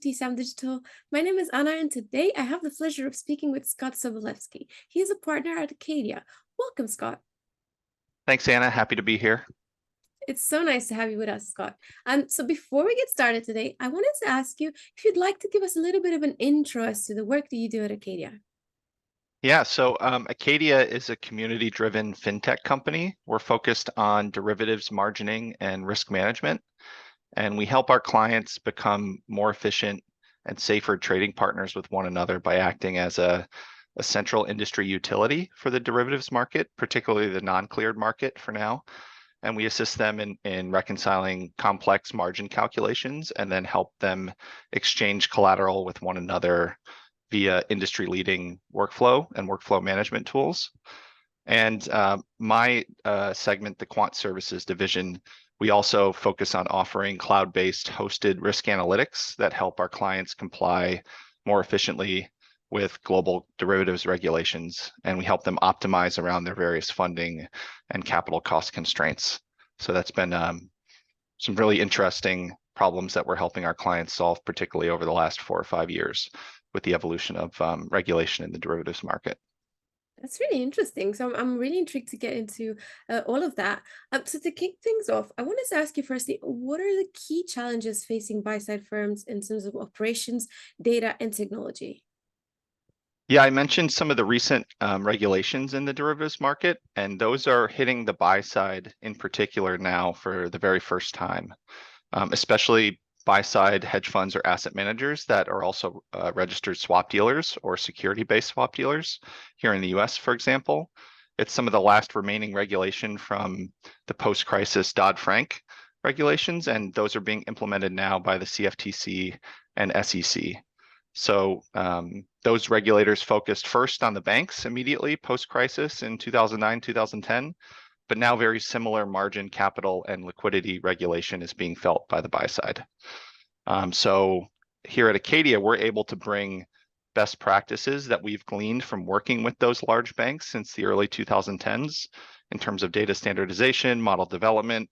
to Sam Digital. My name is Anna, and today I have the pleasure of speaking with Scott Sobolewski. He is a partner at Acadia. Welcome, Scott. Thanks, Anna. Happy to be here. It's so nice to have you with us, Scott. So before we get started today, I wanted to ask you if you'd like to give us a little bit of an intro as to the work that you do at Acadia. Yeah, so Acadia is a community-driven fintech company. We're focused on derivatives margining and risk management, and we help our clients become more efficient and safer trading partners with one another by acting as a central industry utility for the derivatives market, particularly the non-cleared market for now. And we assist them in reconciling complex margin calculations and then help them exchange collateral with one another via industry-leading workflow and workflow management tools. And my segment, the Quant Services division, we also focus on offering cloud-based hosted risk analytics that help our clients comply more efficiently with global derivatives regulations, and we help them optimize around their various funding and capital cost constraints. So that's been some really interesting problems that we're helping our clients solve, particularly over the last 4 or 5 years with the evolution of regulation in the derivatives market. That's really interesting. So I'm really intrigued to get into all of that. So to kick things off, I wanted to ask you firstly, what are the key challenges facing buy-side firms in terms of operations, data, and technology? Yeah, I mentioned some of the recent regulations in the derivatives market, and those are hitting the buy side in particular now for the very first time, especially buy side hedge funds or asset managers that are also registered swap dealers or security-based swap dealers here in the US, for example. It's some of the last remaining regulation from the post-crisis Dodd-Frank regulations, and those are being implemented now by the CFTC and SEC. So those regulators focused first on the banks immediately post-crisis in 2009, 2010, but now very similar margin, capital, and liquidity regulation is being felt by the buy side. So here at Acadia, we're able to bring best practices that we've gleaned from working with those large banks since the early 2010s in terms of data standardization, model development,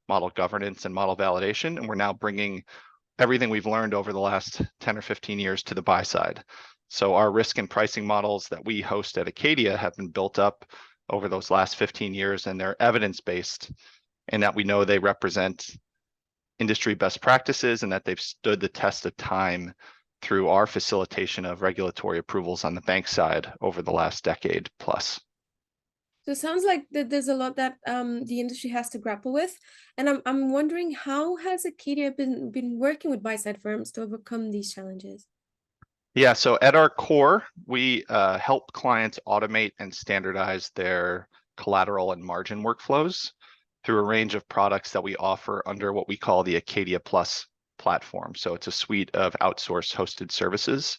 model governance, and model validation, and we're now bringing everything we've learned over the last 10 or 15 years to the buy side. So our risk and pricing models that we host at Acadia have been built up over those last 15 years, and they're evidence-based in that we know they represent industry best practices and that they've stood the test of time through our facilitation of regulatory approvals on the bank side over the last decade plus. So it sounds like that there's a lot that the industry has to grapple with, and I'm wondering, how has Acadia been working with buy-side firms to overcome these challenges? Yeah, so at our core, we help clients automate and standardize their collateral and margin workflows through a range of products that we offer under what we call the Acadia Plus platform. So it's a suite of outsourced hosted services.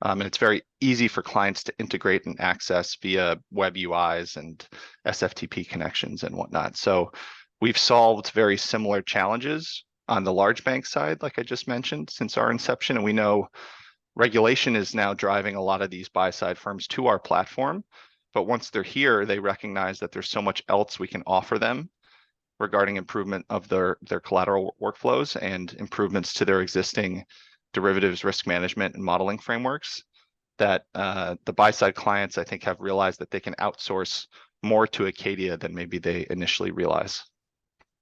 And it's very easy for clients to integrate and access via web UIs and SFTP connections and whatnot. So we've solved very similar challenges on the large bank side, like I just mentioned, since our inception. And we know regulation is now driving a lot of these buy-side firms to our platform. But once they're here, they recognize that there's so much else we can offer them regarding improvement of their collateral workflows and improvements to their existing derivatives risk management and modeling frameworks, that the buy-side clients, I think, have realized that they can outsource more to Acadia than maybe they initially realize.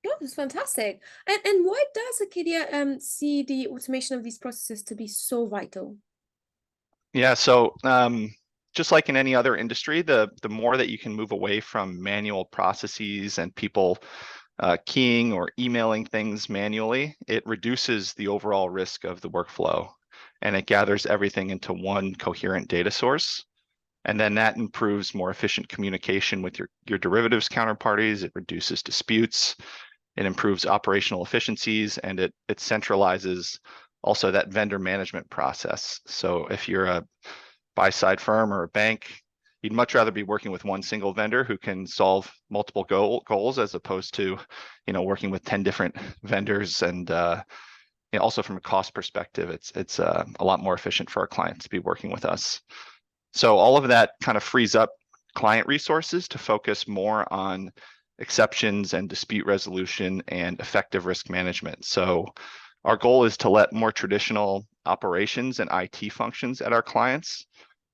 Yeah, that's fantastic. And why does Acadia see the automation of these processes to be so vital? Yeah, so just like in any other industry, the more that you can move away from manual processes and people keying or emailing things manually, it reduces the overall risk of the workflow, and it gathers everything into one coherent data source. And then that improves more efficient communication with your derivatives counterparties. It reduces disputes, it improves operational efficiencies, and it centralizes also that vendor management process. So if you're a buy-side firm or a bank, you'd much rather be working with one single vendor who can solve multiple goals as opposed to, working with 10 different vendors. And also from a cost perspective, it's a lot more efficient for our clients to be working with us. So all of that kind of frees up client resources to focus more on exceptions and dispute resolution and effective risk management. So our goal is to let more traditional operations and IT functions at our clients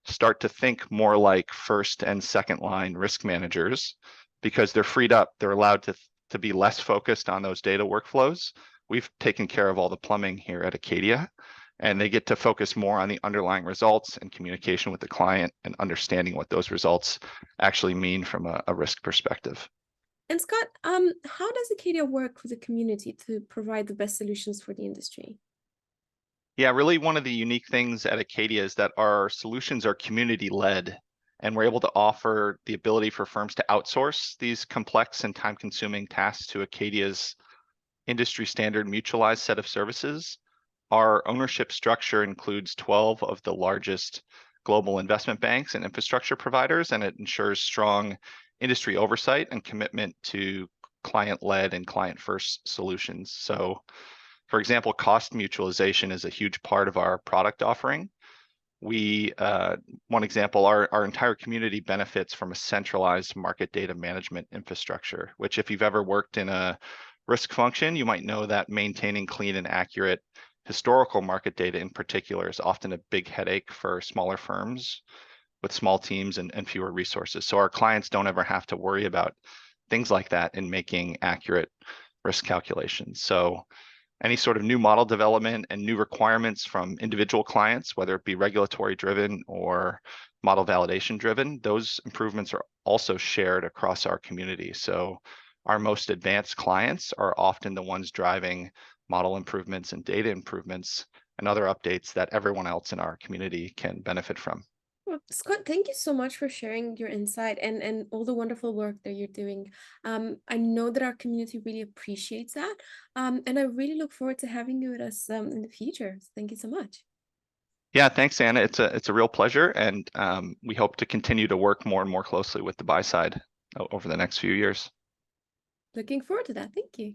start to think more like first and second line risk managers because they're freed up. They're allowed to be less focused on those data workflows. We've taken care of all the plumbing here at Acadia, and they get to focus more on the underlying results and communication with the client and understanding what those results actually mean from a risk perspective. And Scott, how does Acadia work with the community to provide the best solutions for the industry? Yeah, really one of the unique things at Acadia is that our solutions are community led, and we're able to offer the ability for firms to outsource these complex and time consuming tasks to Acadia's industry standard mutualized set of services. Our ownership structure includes 12 of the largest global investment banks and infrastructure providers, and it ensures strong industry oversight and commitment to client-led and client-first solutions. So, for example, cost mutualization is a huge part of our product offering. One example, our entire community benefits from a centralized market data management infrastructure, which if you've ever worked in a risk function, you might know that maintaining clean and accurate historical market data in particular is often a big headache for smaller firms with small teams and fewer resources. So our clients don't ever have to worry about things like that in making accurate risk calculations. So any sort of new model development and new requirements from individual clients, whether it be regulatory driven or model validation driven, those improvements are also shared across our community. So our most advanced clients are often the ones driving model improvements and data improvements and other updates that everyone else in our community can benefit from. Well, Scott, thank you so much for sharing your insight and all the wonderful work that you're doing. I know that our community really appreciates that, and I really look forward to having you with us in the future. So thank you so much. Yeah, thanks, Anna. It's a real pleasure, and we hope to continue to work more and more closely with the buy side over the next few years. Looking forward to that. Thank you.